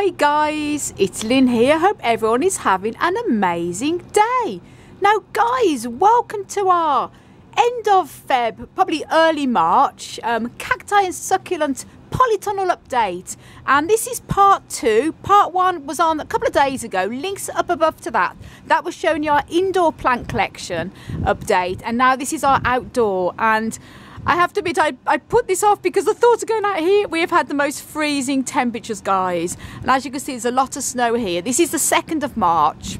Hi guys, it's Lynn here. Hope everyone is having an amazing day. Now guys, welcome to our end of Feb, probably early March, Cacti and Succulent Polytunnel update. And this is part 2. Part 1 was on a couple of days ago. Links up above to that. That was showing you our indoor plant collection update. And now this is our outdoor. And I have to admit, I put this off because the thought of going out here, we have had the most freezing temperatures, guys. And as you can see, there's a lot of snow here. This is the 2nd of March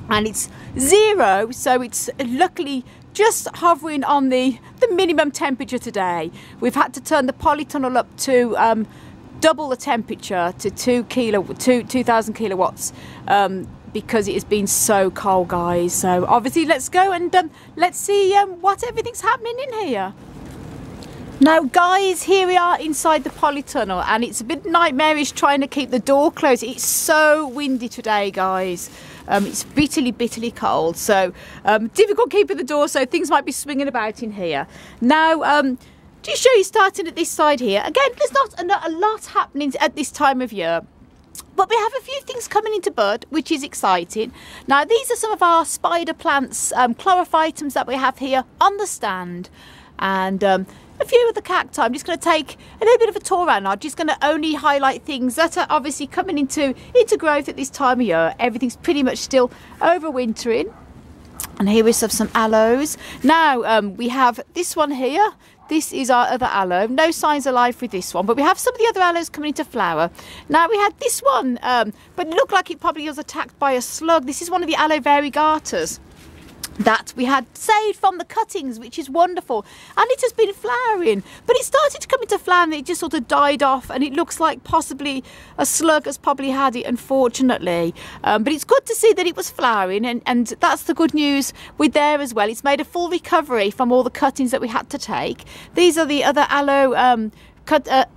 and it's 0. So it's luckily just hovering on the minimum temperature today. We've had to turn the polytunnel up to double the temperature to 2,000 kilowatts because it has been so cold, guys. So obviously let's go and let's see what everything's happening in here. Now guys, here we are inside the polytunnel and it's a bit nightmarish trying to keep the door closed. It's so windy today, guys. It's bitterly cold, so difficult keeping the door, so things might be swinging about in here. Now, just show you starting at this side here. Again, there's not a lot happening at this time of year, but we have a few things coming into bud, which is exciting. Now, these are some of our spider plants, chlorophytums that we have here on the stand, and a few of the cacti. I'm just going to take a little bit of a tour around. I'm just going to only highlight things that are obviously coming into growth at this time of year. Everything's pretty much still overwintering. And here we have some aloes. Now we have this one here. This is our other aloe. No signs of life with this one, but we have some of the other aloes coming into flower. Now we had this one, but it looked like it probably was attacked by a slug. This is one of the aloe variegatas that we had saved from the cuttings, which is wonderful, and it has been flowering, but it started to come into flower and it just sort of died off, and it looks like possibly a slug has probably had it, unfortunately, but it's good to see that it was flowering, and that's the good news with there as well. It's made a full recovery from all the cuttings that we had to take. These are the other aloe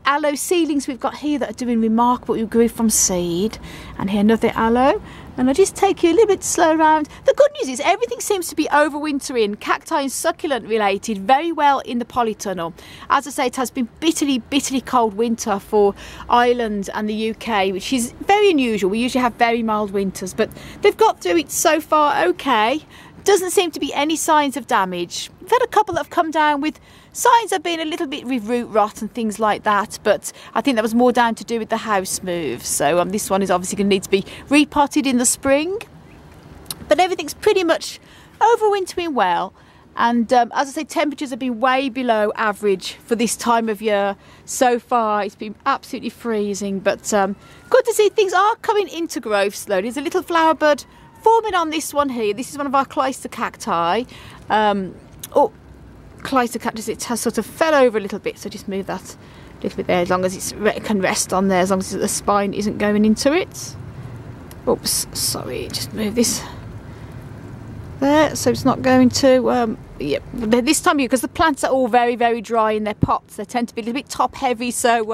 aloe seedlings we've got here that are doing remarkable. We grew from seed, and here another aloe. And I'll just take you a little bit slow around. The good news is everything seems to be overwintering, cacti and succulent related, very well in the polytunnel. As I say, it has been bitterly cold winter for Ireland and the UK, which is very unusual. We usually have very mild winters, but they've got through it so far okay. Doesn't seem to be any signs of damage. We've had a couple that have come down with signs of being a little bit with root rot and things like that, but I think that was more down to do with the house move. So this one is obviously going to need to be repotted in the spring. But everything's pretty much overwintering well. And as I say, temperatures have been way below average for this time of year so far. It's been absolutely freezing, but good to see things are coming into growth slowly. There's a little flower bud forming on this one here. This is one of our clyster cacti. Clyster cactus, it has sort of fell over a little bit, so just move that a little bit there, as long as it can rest on there, as long as the spine isn't going into it. Oops, sorry, just move this there so it's not going to yeah, this time of year, because the plants are all very dry in their pots, they tend to be a little bit top heavy, so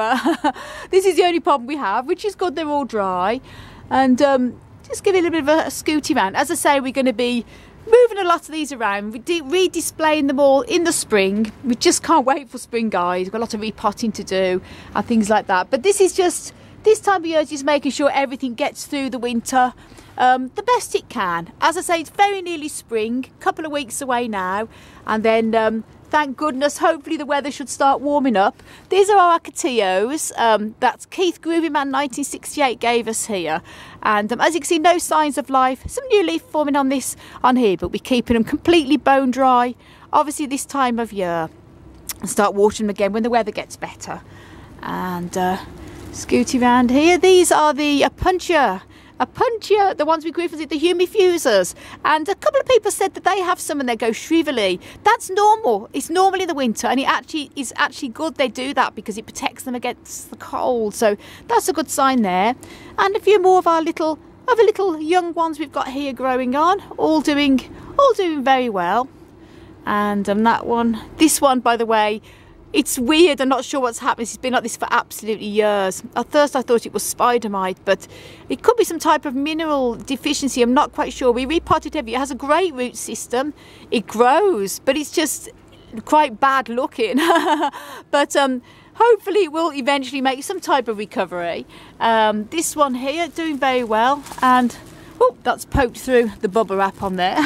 this is the only problem we have, which is good, they're all dry. And just give it a little bit of a scooty round. As I say, we're going to be moving a lot of these around, re-displaying them all in the spring. We just can't wait for spring, guys. We've got a lot of repotting to do and things like that. But this is just, this time of year, just making sure everything gets through the winter the best it can. As I say, it's very nearly spring, a couple of weeks away now, and then thank goodness, hopefully the weather should start warming up. These are our Acateos that Keith Groovyman 1968 gave us here. And as you can see, no signs of life. Some new leaf forming on here, but we're keeping them completely bone dry, obviously this time of year. And start watering them again when the weather gets better. And scooty round here. These are the Apuntia, the ones we grew for the humifusers, and a couple of people said that they have some and they go shrivelly. That's normal. It's normal in the winter, and it is actually good they do that because it protects them against the cold. So that's a good sign there. And a few more of our little young ones we've got here growing on, all doing very well. And this one, by the way, it's weird, I'm not sure what's happening. It's been like this for absolutely years. At first I thought it was spider mite, but it could be some type of mineral deficiency. I'm not quite sure. We repotted it. It has a great root system. It grows, but it's just quite bad looking. But hopefully it will eventually make some type of recovery. This one here doing very well, and oh, that's poked through the bubble wrap on there.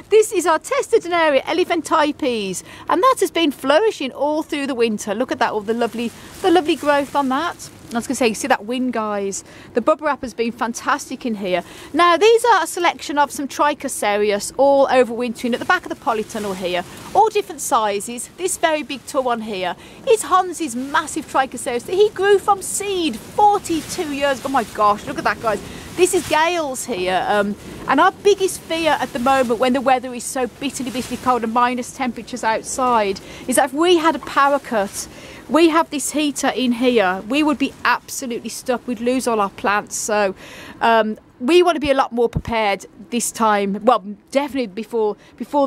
This is our Testudinaria elephantypes, and that has been flourishing all through the winter. Look at that, all the lovely growth on that. I was going to say, you see that wind, guys? The bubble wrap has been fantastic in here. Now, these are a selection of some Trichocereus, all overwintering at the back of the polytunnel here. All different sizes. This very big tall one here is Hans's massive Trichocereus that he grew from seed 42 years ago. Oh my gosh, look at that, guys. This is Gale's here, and our biggest fear at the moment when the weather is so bitterly cold and minus temperatures outside is that if we had a power cut, we have this heater in here, we would be absolutely stuck. We'd lose all our plants. So we want to be a lot more prepared this time. Well, definitely before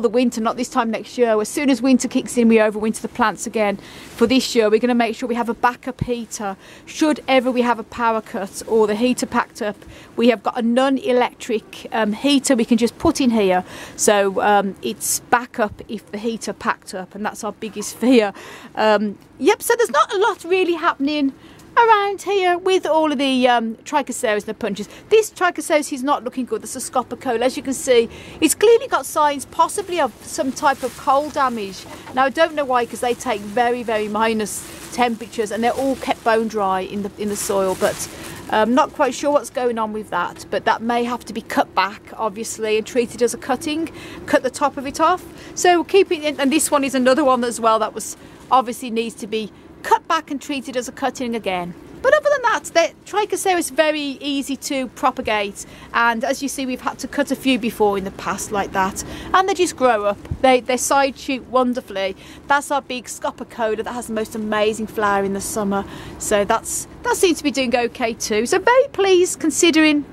the winter, not this time next year. As soon as winter kicks in, we overwinter the plants again. For this year, we're going to make sure we have a backup heater. Should ever we have a power cut or the heater packed up, we have got a non-electric heater we can just put in here. So it's backup if the heater packed up, and that's our biggest fear. Yep, so there's not a lot really happening around here with all of the Trichocereus and the punches. This Trichocereus is not looking good. That's a scopicola. As you can see, it's clearly got signs possibly of some type of coal damage. Now, I don't know why, because they take very minus temperatures and they're all kept bone dry in the soil, but I'm not quite sure what's going on with that. But that may have to be cut back, obviously, and treated as a cutting. Cut the top of it off. So we'll keep it in, and this one is another one as well that was obviously needs to be cut back and treated as a cutting again. But other than that, the Trichocereus is very easy to propagate, and as you see, we've had to cut a few before in the past like that, and they just grow up. They side shoot wonderfully. That's our big scopicola that has the most amazing flower in the summer, so that seems to be doing okay too. So very pleased, considering,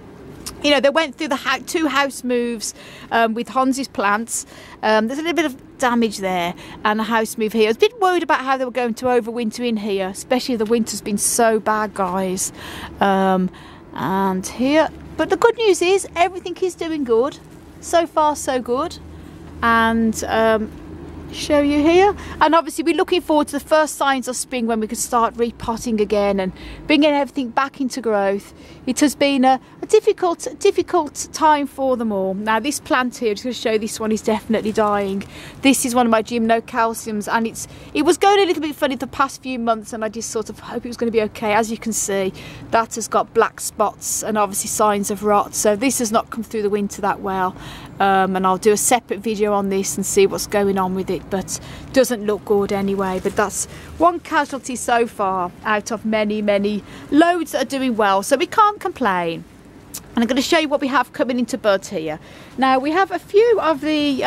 you know, they went through the 2 house moves with Hans's plants. There's a little bit of damage there and a house move here. I was a bit worried about how they were going to overwinter in here, especially the winter's been so bad, guys. And here, but the good news is everything is doing good. So far, so good. And show you here, and obviously we're looking forward to the first signs of spring when we can start repotting again and bringing everything back into growth. It has been a difficult time for them all. Now, this plant here, just going to show, this one is definitely dying. This is one of my gymnocalciums, and it was going a little bit funny the past few months, and I just sort of hope it was going to be okay. As you can see, that has got black spots and obviously signs of rot, so this has not come through the winter that well. And I'll do a separate video on this and see what's going on with it, but doesn't look good anyway. But that's one casualty so far out of many loads that are doing well, so we can't complain. And I'm going to show you what we have coming into bud here. Now, we have a few of the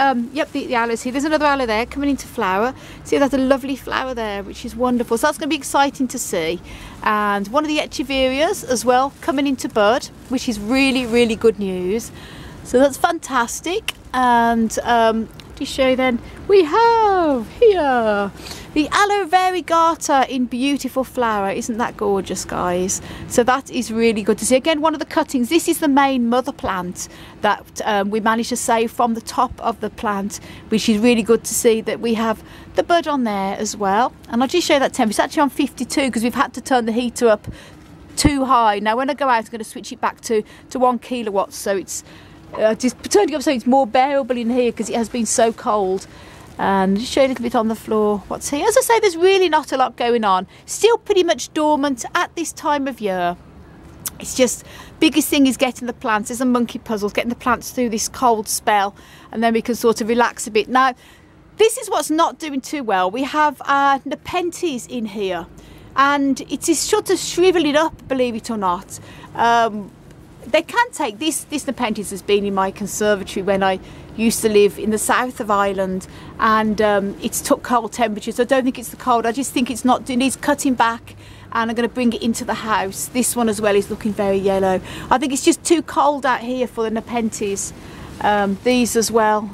the aloes here. There's another aloe there coming into flower. See, that's a lovely flower there, which is wonderful. So that's going to be exciting to see. And one of the echeverias as well coming into bud, which is really good news. So that's fantastic. And to show you then, we have here the aloe variegata in beautiful flower. Isn't that gorgeous, guys? So that is really good to see. Again, one of the cuttings. This is the main mother plant that we managed to save from the top of the plant, which is really good to see that we have the bud on there as well. And I'll just show you that temperature. It's actually on 52 because we've had to turn the heater up too high. Now, when I go out, I'm going to switch it back to 1 kilowatt, so it's just turning it up so it's more bearable in here because it has been so cold. And just show you a little bit on the floor what's here. As I say, there's really not a lot going on. Still pretty much dormant at this time of year. It's just, biggest thing is getting the plants. There's a monkey puzzle, getting the plants through this cold spell, and then we can sort of relax a bit. Now, this is what's not doing too well. We have our Nepenthes in here, and it is sort of shriveling up, believe it or not. They can take this Nepenthes has been in my conservatory when I used to live in the south of Ireland, and it's took cold temperatures. I don't think it's the cold, I just think it needs cutting back, and I'm going to bring it into the house. This one as well is looking very yellow. I think it's just too cold out here for the Nepenthes. These as well,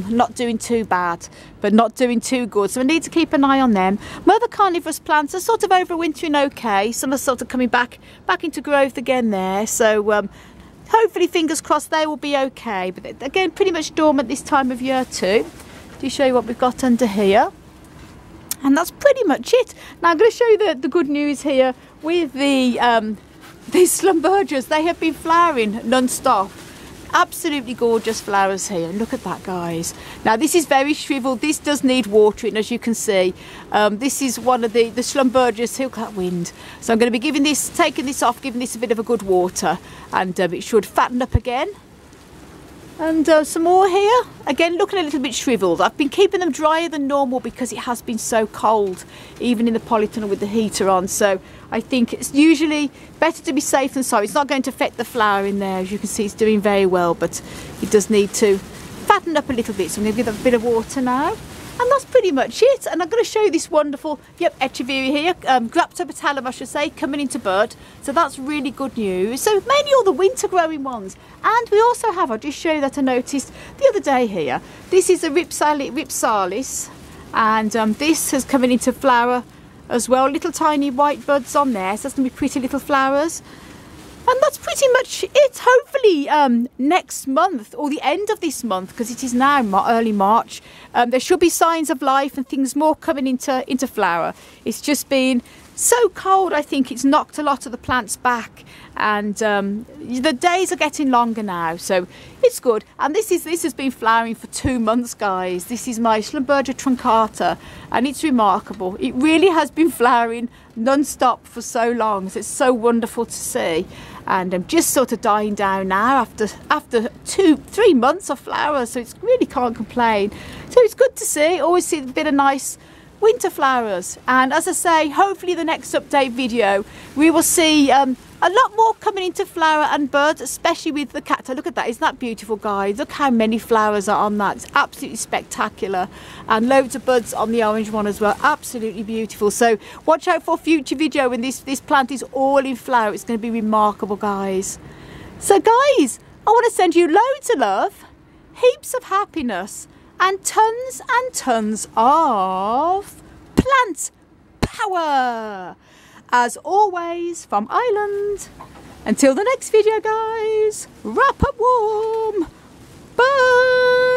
not doing too bad, but not doing too good, so I need to keep an eye on them. Mother carnivorous plants are sort of overwintering okay. Some are sort of coming back into growth again there, so hopefully, fingers crossed, they will be okay. But again, pretty much dormant this time of year too. Do show you what we've got under here. And that's pretty much it. Now I'm going to show you the good news here with these Schlumbergers. They have been flowering non-stop. Absolutely gorgeous flowers here. Look at that, guys. Now this is very shriveled. This does need watering, as you can see. This is one of the Schlumbergers. Look at that wind. So I'm going to be taking this off, giving this a bit of a good water, and it should fatten up again. And some more here. Again, looking a little bit shriveled. I've been keeping them drier than normal because it has been so cold, even in the polytunnel with the heater on. So I think it's usually better to be safe than sorry. It's not going to affect the flower in there. As you can see, it's doing very well, but it does need to fatten up a little bit. So I'm going to give that a bit of water now. And that's pretty much it. And I'm going to show you this wonderful, Echeveria here, Graptopetalum I should say, coming into bud. So that's really good news. So mainly all the winter growing ones. And we also have, I'll just show you that I noticed the other day here. This is a Ripsalis. And this is coming into flower as well. Little tiny white buds on there. So that's going to be pretty little flowers. And that's pretty much it. Hopefully next month or the end of this month, because it is now early March, there should be signs of life and things more coming into flower. It's just been so cold. I think it's knocked a lot of the plants back, and the days are getting longer now, so it's good. And this has been flowering for 2 months, guys. This is my Schlumberger truncata, and it's remarkable. It really has been flowering non-stop for so long, so it's so wonderful to see. And I'm just sort of dying down now after 2-3 months of flowers, so it's really can't complain. So it's good to see. Always see a bit of nice winter flowers. And as I say, hopefully the next update video we will see a lot more coming into flower and buds, especially with the cacti. Look at that, isn't that beautiful, guys? Look how many flowers are on that. It's absolutely spectacular, and loads of buds on the orange one as well. Absolutely beautiful. So watch out for a future video when this plant is all in flower. It's going to be remarkable, guys. So guys, I want to send you loads of love, heaps of happiness, and tons of plant power. As always, from Ireland. Until the next video, guys, wrap up warm. Bye.